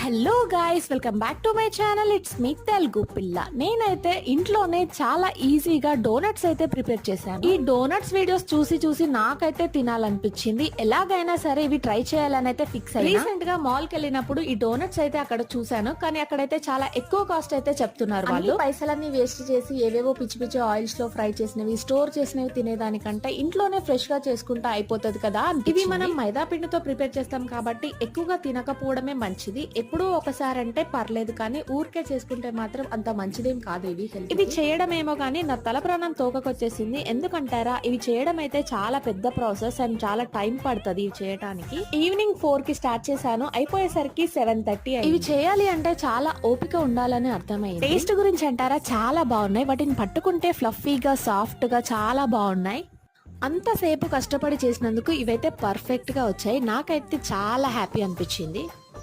Hello guys, welcome back to my channel. It's me Telugu పిల్ల. నేనైతే ఇంట్లోనే చాలా ఈజీగా డోనట్స్ అయితే ప్రిపేర్ చేశాను. ఈ డోనట్స్ వీడియోస్ చూసి నాకైతే తినాలనిపించింది. ఎలాగైనా సరే ఇవి ట్రై చేయాలని అయితే ఫిక్స్ అయ్యి రీసెంట్ గా మాల్ కి వెళ్ళినప్పుడు ఈ డోనట్స్ అయితే అక్కడ చూసాను. కానీ అక్కడైతే చాలా ఎక్కువ కాస్ట్ అయితే చెప్తున్నారు. వాళ్ళు పైసలన్నీ వేస్ట్ చేసి ఏవేవో పిచ్చి పిచ్చి ఆయిల్స్ లో ఫ్రై చేసినవి, స్టోర్ చేసినవి తినేదానికంటే ఇంట్లోనే ఫ్రెష్ గా చేసుకుంటే అయిపోతుంది కదా. ఇవి మనం మైదా పిండితో ప్రిపేర్ చేస్తాం కాబట్టి ఎక్కువగా తినకపోవడమే మంచిది. ఎప్పుడూ ఒకసారి అంటే పర్లేదు, కానీ ఊరికే చేసుకుంటే మాత్రం అంత మంచిదేం కాదు. ఇవి చేయడం ఏమో కానీ నా తల ప్రాణం తోకకొచ్చేసింది. ఎందుకంటారా, ఇవి చేయడం అయితే చాలా పెద్ద ప్రాసెస్ అండ్ చాలా టైం పడుతుంది ఇవి చేయడానికి. ఈవినింగ్ 4 కి స్టార్ట్ చేశాను, అయిపోయేసరికి 7:30. ఇవి చేయాలి అంటే చాలా ఓపిక ఉండాలని అర్థమైంది. టేస్ట్ గురించి అంటారా, చాలా బాగున్నాయి. వాటిని పట్టుకుంటే ఫ్లఫీగా, సాఫ్ట్ గా చాలా బాగున్నాయి. అంతసేపు కష్టపడి చేసినందుకు ఇవైతే పర్ఫెక్ట్ గా వచ్చాయి. నాకైతే చాలా హ్యాపీ అనిపించింది.